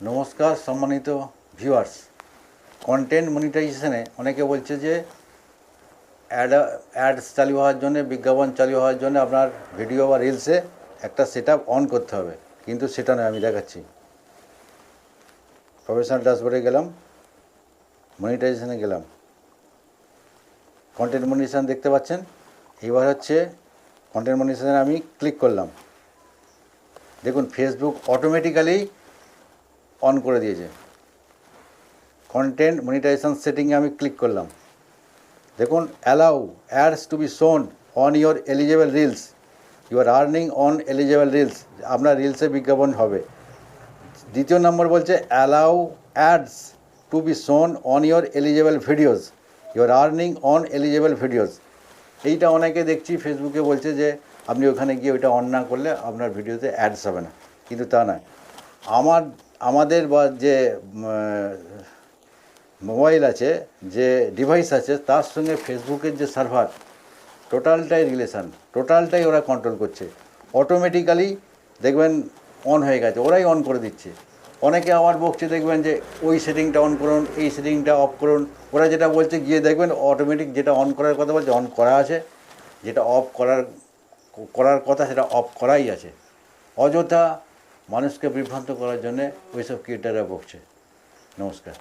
নমস্কার সম্মানিত viewers. Content মনিটাইজেশনে অনেকে বলছে যে অ্যাডস চালু হওয়ার জন্য, বিজ্ঞাপন চালু হওয়ার জন্য আপনার ভিডিও বা রিলসে একটা সেটআপ অন করতে হবে, কিন্তু সেটা নয়। আমি দেখাচ্ছি। প্রফেশনাল ড্যাশবোর্ডে গেলাম, মনিটাইজেশনে গেলাম, কন্টেন্ট মনিটাইজেশন দেখতে পাচ্ছেন। এবার হচ্ছে কন্টেন্ট মনিটাইজেশনে আমি ক্লিক করলাম। দেখুন ফেসবুক অটোমেটিক্যালি অন করে দিয়েছে। কন্টেন্ট মনিটাইজেশন সেটিংয়ে আমি ক্লিক করলাম। দেখুন allow ads to be shown on your eligible reels, you are earning on eligible reels. আপনার রিলসে বিজ্ঞাপন হবে। দ্বিতীয় নম্বর বলছে allow ads to be shown on your eligible videos, you are earning on eligible videos. এইটা অনেকে দেখছি ফেসবুকে বলছে যে আপনি ওখানে গিয়ে ওইটা অন না করলে আপনার ভিডিওতে অ্যাডস হবে না, কিন্তু তা নয়। আমাদের বা যে মোবাইল আছে, যে ডিভাইস আছে, তার সঙ্গে ফেসবুকের যে সার্ভার, টোটালটাই রিলেশান, টোটালটাই ওরা কন্ট্রোল করছে। অটোমেটিক্যালি দেখবেন অন হয়ে গেছে, ওরাই অন করে দিচ্ছে। অনেকে আবার বকছে, দেখবেন যে ওই সেটিংটা অন করুন, এই সেটিংটা অফ করুন। ওরা যেটা বলছে গিয়ে দেখবেন অটোমেটিক যেটা অন করার কথা বলছে অন করা আছে, যেটা অফ করার কথা সেটা অফ করাই আছে। অযথা মানুষকে বিভ্রান্ত করার জন্যে ওইসব ক্রিয়েটাররা বকছে। নমস্কার।